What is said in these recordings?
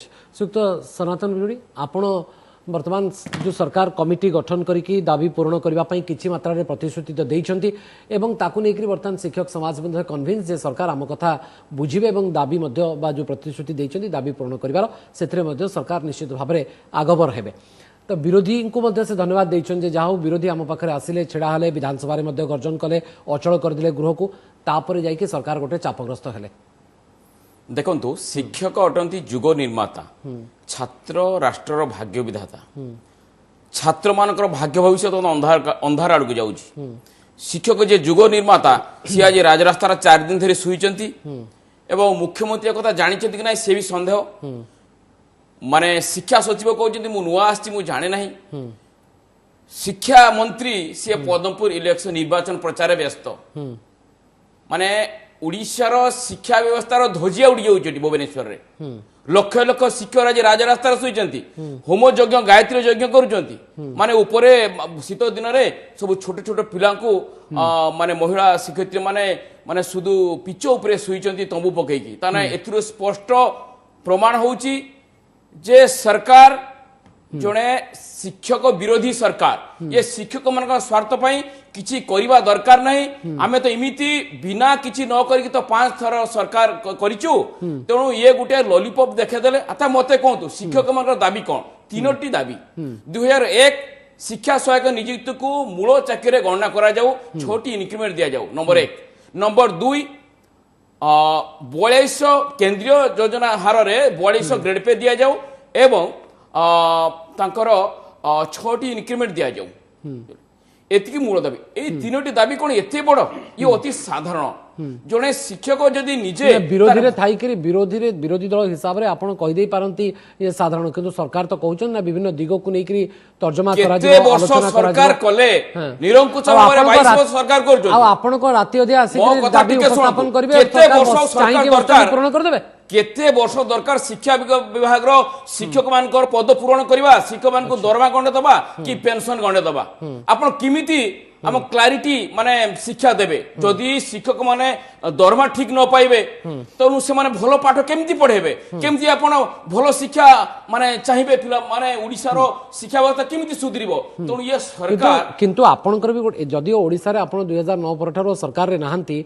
सुक्त सनातन बिरुड़ी आपण वर्तमान जो सरकार कमिटी गठन करके दाबी पूरण करने किसी मात्रा प्रतिश्रुति तो देइछंती एवं ताकू नहीं वर्तमान शिक्षक समाज कन्विन्स जे सरकार आम कथा बुझे और दाबी जो प्रतिश्रुति देइछंती दाबी पूरण कर सरकार निश्चित भाव में आगबर हेबे। तो विरोधी को से धन्यवाद देइछन जहाँ विरोधी आम पाखे आसिले छेड़ा हेले विधानसभा गर्जन कले अचल करदे गृह को तापर जाइए सरकार गोटे चापग्रस्त हेले। देखंतु शिक्षक अटंती युग निर्माता छात्र राष्ट्रर भाग्य विधाता छात्र मानकर भाग्य भविष्य अंधार आड़ को जाउची शिक्षक जे युग निर्माता सी आज राजरास्तार 4 दिन धरी सुईचंती एवं मुख्यमंत्री कथा जानिचंती कि नाही से भी संदेह माने शिक्षा सचिव कहउचंती मु नुआ आछि मु जाने नाही शिक्षा मंत्री से पद्मपुर इलेक्शन निर्वाचन प्रचार व्यस्त माने उड़ीसार शिक्षा व्यवस्थार ध्वजिया उड़ी जाऊँ भुवनेश्वर में लक्ष लक्ष शिक्षक आज राजरास्तार शुई होम यज्ञ गायत्री यज्ञ करुँच माने उपरे शीत दिन में सब छोट छोट पिला माने महिला शिक्षयित्री माने माने सुधु पिच उपरे शुई तंबू पकईकी ताने एथिरो स्पष्ट प्रमाण होउची जे सरकार जड़े शिक्षक विरोधी सरकार ये शिक्षक मान स्वार्थ किसी करवा दरकार नहीं आमे तो इमिति बिना किसी न करी तो 5 थर सरकार करिचु तेणु ये गोटे लॉलीपॉप देखेदेले आता मते कहतु शिक्षक मान दाबी कौन 3टी दाबी 2001 शिक्षा सहायक नियुक्ति को मूल चाकरी गणना करा जाऊ 6टी इंक्रीमेंट दिया जाऊ नंबर 1 नंबर 2 4200 केंद्रीय योजना हार रे 4200 ग्रेड पे दिया जाऊ एवं तांकर 6टी इंक्रीमेंट दिया जाऊ एतिकी मूल दाबी ए 3टी दाबी कोन एते बड़ ये अति साधारण जने शिक्षक जदि निजे विरोधी रे थाई करी विरोधी दल हिसाब रे आपण कहि देई पारंती ये साधारण किंतु सरकार तो कहउछन ना विभिन्न दिग को नै करी तर्जमा करा जे आलोचना सरकार कले निरंकुश भाବରେ 22 वर्ष सरकार करजो आ आपण को राति अधे आसी दाबी उपस्थापन करबे केते वर्ष सरकार दरकार पूर्ण कर देबे केते वर्ष दरकार शिक्षा विभाग रो शिक्षक मानकर पद पूरण करबा शिक्षक मान को दरमा गंडे दबा कि पेंशन गंडे दबा आपण किमिति हम क्लारिटी माने शिक्षा देबे जदि शिक्षक माने दरमा ठीक न पाइबे तो से माने भलो पाठ केमती पढेबे केमती आपण भलो शिक्षा माने चाहिबे पिला माने ओडिसा रो शिक्षा व्यवस्था केमती सुधरिबो तो ये सरकार किंतु आपनकर भी जदि ओडिसा रे आपण 2009 परठारो सरकार रे नाहंती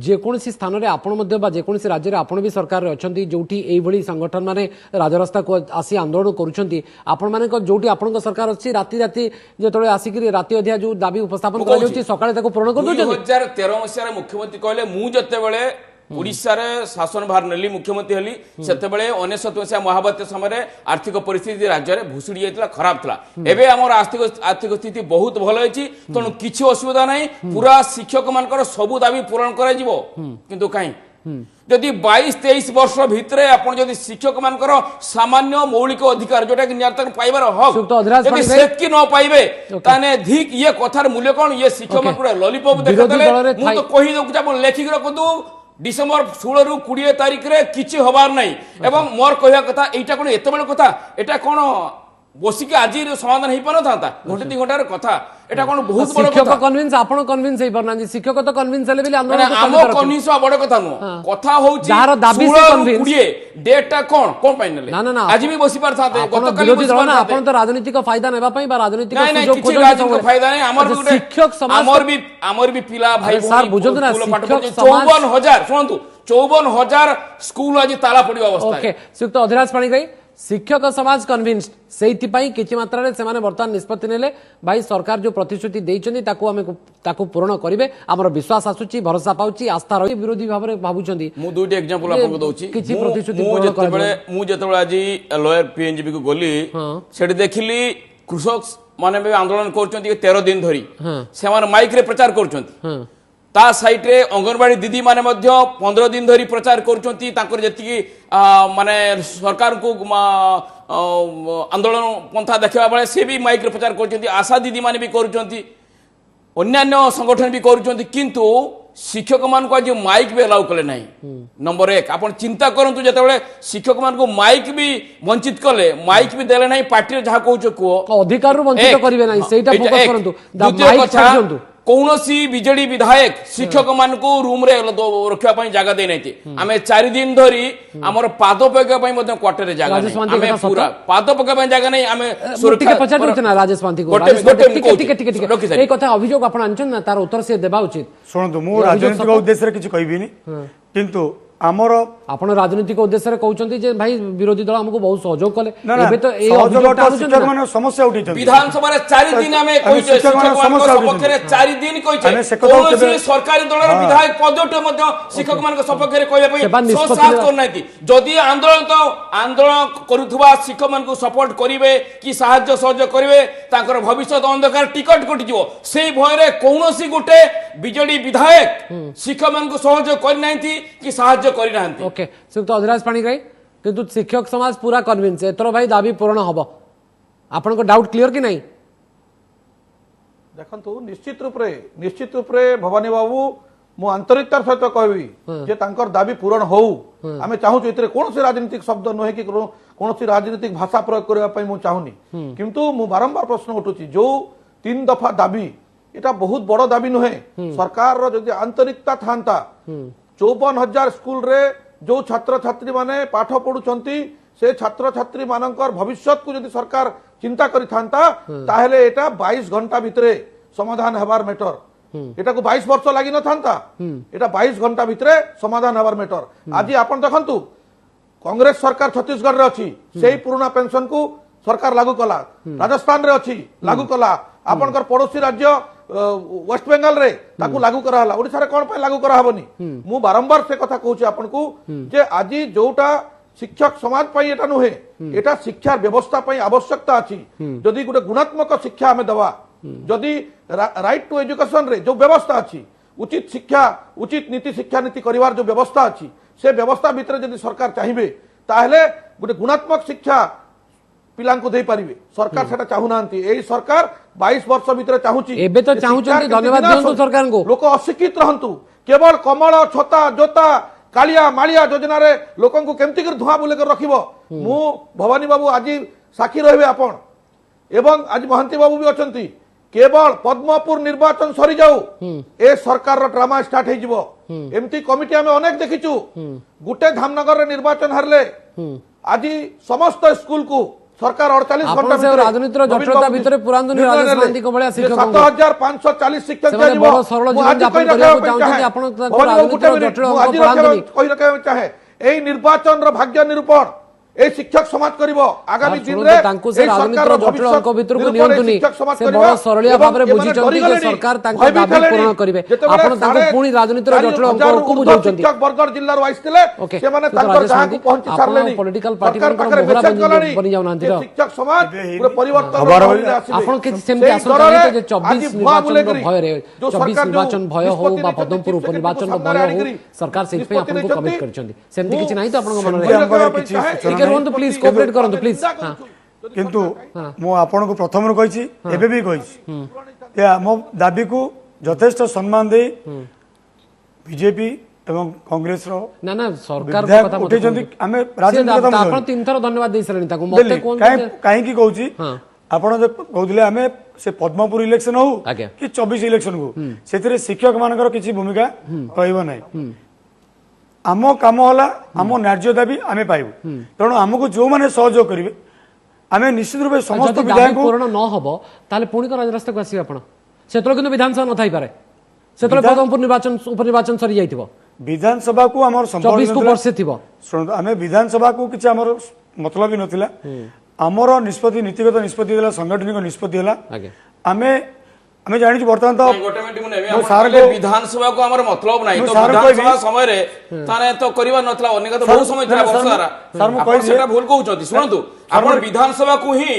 जे कोनसी स्थान रे आपण मध्ये बा जे कोनसी राज्य रे आपण भी सरकार रे अछंती जोठी एई भली संगठन माने राजरास्ता को आसी आंदोलन करूछंती आपण माने को जोठी आपण सरकार अछि राति राति जेतळे आसी कि राति अध्या जो दाबी उपस्थापन सकाळे ताको पूर्ण कर दो 2013 मसिया मुख्यमंत्री कहले मु जते बेले ओडिसा रे शासन भार नेली मुख्यमंत्री हली सेते बेले 19 मसिया महाबात्य समय आर्थिक परिस्थिति राज्य रे भुसुड़ी जायतला खराब थला एबे हमर आर्थिक स्थिति बहुत भलो होईची तनु किछि असुविधा नाही पूरा शिक्षक मानकर सब दाबी पूर्ण करा जिवो किंतु काई जदि 22-23 वर्ष भितरे आपण जदि शिक्षक मानकर सामान्य मौलिक अधिकार जोटा कि निर्यातन पाइबार हक जदि सेतकी न पाइबे ताने धिक ये कथार मूल्य कोन ये शिक्षक मानकर लॉलीपॉप देखतले मु तो कहि दउ आपण लेखिक रखदु डिसेंबर 16 रु 20 तारिख रे किछि होबार नै एवं मोर कहिया कथा एटा कोन एते बेले कथा एटा कोन बसिक आज समाधान हो पार था घंटे 2 घंटार कथा एटा कोन बहुत बड़ कथा कन्विन्स आपण कन्विन्स हे परना जी शिक्षक तो कन्विन्स हेले बिले आंदोलन हम कन्विन्स बड़ कथा नो कथा होउची जार दाबी से कन्विन्स 20 डेटा कोन फाइनल ना ना आज भी बसी पार थाते गत काली विरोधी दल ना आपण तो राजनीतिक फायदा नेबा पई बा राजनीतिक सुयोग खोज राजनीतिक फायदा नै हमर शिक्षक समाज हमर भी पिला भाई सर बुझत ना शिक्षक 54000 सुनतु 54000 स्कूल आज ताला पडिबा अवस्था ओके सुक्त अधिराज पाणी गई शिक्षक समाज कन्विन्स सेति पई किछि मात्रा रे सेमाने वर्तमान निष्पत्ति नेले भाई सरकार जो प्रतिश्रुति देइचंदी ताकू पूर्ण करिवे हमर विश्वास आसुची भरोसा पाउची आस्था रही विरोधी भाव रे भाबुचंदी मु दुइटे एग्जांपल आपन को दउची किछि प्रतिश्रुति पूर्ण मु जतबेले आज लॉयर पीएनजीबी को गोली सेठी देखिली कृषक माने भी आंदोलन करचंदी 13 दिन धरी से माने माइक रे प्रचार करचंदी ता साइट रे अंगनवाड़ी दीदी माने मध्य 15 दिन धरी प्रचार करचंती ताकर जति माने सरकार को आंदोलन पंथा देखा बेले से भी माइक रे प्रचार करचंती आशा दीदी माने भी करचंती अन्यान्य संगठन भी करचंती किंतु शिक्षक मान को आज माइक भी अलाउ कले नहीं नंबर 1 आपण चिंता करंतु जते बेले शिक्षक मान को माइक भी वंचित कले माइक भी देले नहीं पार्टी रे जहा कहउछ को अधिकार रो वंचित करिवे नहीं सेटा फोकस करंतु माइक छाडंतु कौनसी बिजेडी विधायक शिक्षक मान को रूम रे रखा जगह दे नहीं आम 4 दिन धरी आमर पाद पकड़ क्वार्टर रे जगह राजेश नहीं महांती आम कथा पूरा पाद पकड़ जगह नहीं आम ଟିକେ ପଚାରୁଛି ନା ରାଜେଶ ମହାନ୍ତି କୁ ଗୋଟେ ଟିକେ ଟିକେ ଟିକେ ରଖି ଟିକେ ସାରି। ଏଇ କଥା ଅଭିଯୋଗ ଆପଣ ଆଣିଛନ୍ତି ନା ତାର ଉତ୍ତର ସେ ଦେବା ଉଚିତ ଶୁଣନ୍ତୁ ମୁଁ ରାଜନୈତିକ ଉଦ୍ଦେଶ୍ୟରେ କିଛି କହିବିନି କିନ୍ତୁ ଆମର ଆପଣ ରାଜନୈତିକ ଉଦ୍ଦେଶ୍ୟରେ କହୁଛନ୍ତି ଯେ ଭାଇ ବିରୋଧୀ ଦଳ ଆମକୁ ବହୁତ ସହଯୋଗ କଲେ ନା ନା ଏବେ ତ ଏଇ ସହଯୋଗ ଅଭିଯୋଗଟା ଆଣୁଛନ୍ତି ଶିକ୍ଷକ ନା। ମାନେ ସମସ୍ୟା ଉଠେଇଛନ୍ତି विधानसभा 4 दिन आम कहिछे शिक्षक मान शिक्षक समस्या सपक्ष रे 4 दिन कहिछे आमे से कथा कौनसी केबे- सरकारी दलर विधायक पदटे मध्ये शिक्षक मान सपक्ष रे कहबे सेबा पई निष्पत्ति साहस रा- करनाइती जदि आंदोलन करूथुवा शिक्षक मान को सपोर्ट करिवे कि सहायता सहयोग करिवे ताकर भविष्य अंधकार टिकट कटि जिवो सेही भय रे कौनसी गुटे बीजेडी विधायक शिक्षक मान को सहयोग करनाइती कि सहायता करिनांती ओके श्रीयुक्त अधिराज पाणिग्राही किंतु शिक्षक समाज पूरा कन्विन्स एथर भाई दाबी पूर्ण हम आपण को डाउट क्लियर कि नहीं देखंतु निश्चित रूपरे भवानी बाबू मु आंतरिकतार सहित कहबी जे तांकर दाबी पूरण हो आमे चाहूछु इतरे कोनोसी राजनीतिक शब्द नहे कि कोनोसी राजनीतिक भाषा प्रयोग करबा पई मु चाहुनी किंतु मु बारंबार प्रश्न उठुची जो 3 दफा दाबी एटा बहुत बड़ दाबी नहे सरकार रो जदि आंतरिकता थांता 54,000 स्कूल रे जो छात्र छात्री माने पाठ पढुचंती से छात्र छात्री मानकर भविष्य को यदि सरकार चिंता करि थांता ताहेले एटा 22 घंटा भितरे समाधान हबार मैटर एटा को 22 वर्ष लागि न थांता एटा 22 घंटा भितरे समाधान हबार मैटर आज आपण देखंतु कांग्रेस सरकार छत्तीसगढ़ रे अछि सेही पुराना पेंशन को सरकार लागू कला राजस्थान रे अछि लागू कला आपनकर पड़ोसी राज्य वेस्ट बेंगल रे ताकू लागू करा हला ओडिसा रे कोन पे लागू करा हबनी मु बारंबार से कथा कहूची आपन को जे आजी जोटा शिक्षक समाज पई एटा नुहे एटा शिक्षा व्यवस्था पई आवश्यकता अछि जदि गुटे गुणात्मक शिक्षा हमें दवा जदि राइट टू एजुकेशन रे जो व्यवस्था अछि उचित शिक्षा उचित नीति शिक्षा नीति करिवार जो व्यवस्था अछि से व्यवस्था भितर जदि सरकार चाहिबे ताहले गुटे गुणात्मक शिक्षा पिलां को दे पारिबे सरकार सेटा चाहू नांती एई सरकार 22 वर्ष भितर चाहूची एबे तो चाहूचंती धन्यवाद दियंतु सरकार को लोक अशिक्षित रहंतु केवल कमल छता जोता कालिया मालिया योजना रे लोकन को केमति कर धुआ बुले कर रखिबो मु भवानी बाबू आज साक्षी रहबे आपण एवं आज महंती बाबू भी अछंती केवल पद्मपुर निर्वाचन सरी जाऊ ए सरकार रो ड्रामा स्टार्ट हे जिवो एमती कमिटी हमें अनेक देखिचु गुटे धामनगर रे निर्वाचन हारले आज समस्त स्कूल को सरकार 48 आपण घंटा से राजनीतिर जटिलता भितरे पुरांदनी राजेश महांती को भलिया शिक्षक 7540 शिक्षक ସେମାନେ ବଡ଼ ସରଳ ଜୀବନ ଯାପନ କରିବାକୁ ଚାହୁଁଛନ୍ତି, ଆପଣ ତାଙ୍କୁ ରାଜନୀତିର ଜଟିଳ ଅଙ୍ଗ ପଳାନ୍ତୁନି। କହି ରଖିବାକୁ ଚାହେଁ ଏଇ ନିର୍ବାଚନର ଭାଗ୍ୟ ନିରୂପଣ ए शिक्षक समाज करिवो आगामी दिन रे तांकु से राजनीतिर जटिल अंक भितर को नियंतुनी से बड़ सरलिया भाबरे बुझिचंती जे सरकार तांको दाबी पूर्ण करिवे आपण तांको पुणी राजनीतिर जटिल अंक को बुझौचंती शिक्षक बरगढ़ जिल्ला रो आइसतिले से माने तांकर जहां को पहुंची सारलेनी पॉलिटिकल पार्टी मानकर मोहरा बनी जाउनांती शिक्षक समाज पूरे परिवर्तन आपण के सेमती आसन चाहते जे 24 निर्वाचन रो भय रे 24 निर्वाचन भय हो बा पद्मपुर उपनिर्वाचन रो भय हो सरकार सेहि पे आपण को कमिट करचंती सेमती किछि नाही तो आपण मन रे करवନ୍ତୁ प्लीज कोऑपरेट करନ୍ତୁ प्लीज किंतु मु आपन को प्रथम रो कहिछि एबे भी कहिछि या मो दाबी को यथेष्ट सम्मान दे बीजेपी एवं कांग्रेस रो ना ना सरकार को कथा उठे जंदी हमें राजनीति कथा आपण तीन थर धन्यवाद देई सलेनी ताको मते कोन काहे की कहउछि आपण जे कहउदिले हमें से पद्मपुर इलेक्शन हो आज्ञा कि 24 इलेक्शन को सेतिरे शिक्षक मानकर किछि भूमिका रहइबो नै आम काम होला आम न्याय दाबी आमे पाइबु तेणु आमको जो माने सहयोग करिवे आमे निश्चित रूपे समस्त विधायक पूर्ण न हबो ताले पुणी को राजरास्ता को आसीबे आपण सेतरो किंतु विधानसभा न थाई पारे सेतरो पद्मपुर निर्वाचन उपनिर्वाचन सरी जाइथिबो विधानसभा को हमर संपर्क 24 को वर्ष थिबो सुन आमे विधानसभा को किछि हमर मतलब ही नथिला हमर निष्पत्ति नीतिगत निष्पत्ति देला संगठनिक निष्पत्ति देला आमे हमें जानि छी वर्तमान तो गोटे मिनिट मुने विधानसभा को हमर मतलब नाही तो विधानसभा समय रे ताने तो करिवा नथला अन्य तो बहुत समय थिला वर्षारा सर मु कहि सेटा भूल कहउछथि सुनंतु आपण विधानसभा को ही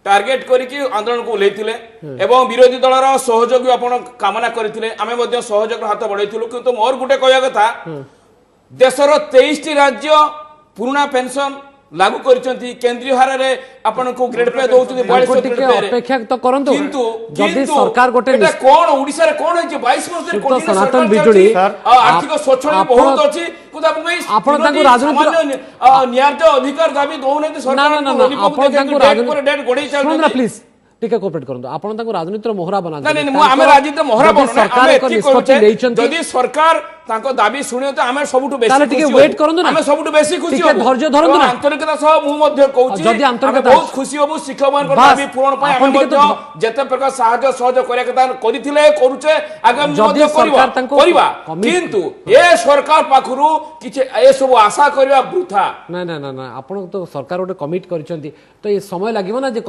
टार्गेट करिकि आंदोलन को लेथिले एवं विरोधी दलर सहयोग आपण कामना करथिले आमे मध्ये सहयोग हाथ बढाइथिलु किंतु मोर गुटे कहया कथा देशर 23 टी राज्य पुराना पेंशन लागू करछंती केंद्रीय हार रे आपन को ग्रेड पे दोउछथि 42 ग्रेड पे अपेक्षा तो करंतु किंतु जदि सरकार गोटे एटा कोन ओडिसा रे कोन होय जे 22 वर्ष रे कोन सनातन बिजुली आर्थिक स्वच्छता बहुत अछि कुदा आपण ताको राजनीति न्याय अधिकार दाबी दोउ नै सरकार ना आपण ताको राजनीति डेट गोडै सुन ना प्लीज टिके कोऑपरेट करंतु आपण ताको राजनीतिर मोहरा बना नहीं नहीं आमे राजनीति मोहरा बनो सरकार एक निष्पत्ति लेइछंती जदि सरकार ताको दाबी सुनियो तो आमे सबुटु बेसी ताले टिके वेट करंतु ना आमे सबुटु बेसी खुशी टिके धैर्य धरंतु ना आंतरिकता सह मु मध्ये कहूची जदि आंतरिकता बहुत खुशी होबु शिक्षक मान बास, दाबी पूरण पय आपण आमे टिके तो मध्ये जते प्रकार सहायता सहयोग करिया कथा करिथिले करूचे आगामी जदि मध्ये सरकार तांको करिवा कमिट- किंतु ए सरकार पाखरु किछ ए सब आशा करिवा वृथा ना ना ना ना आपण तो सरकार गोटे कमिट करछंती तो ये समय लागिवो ना जे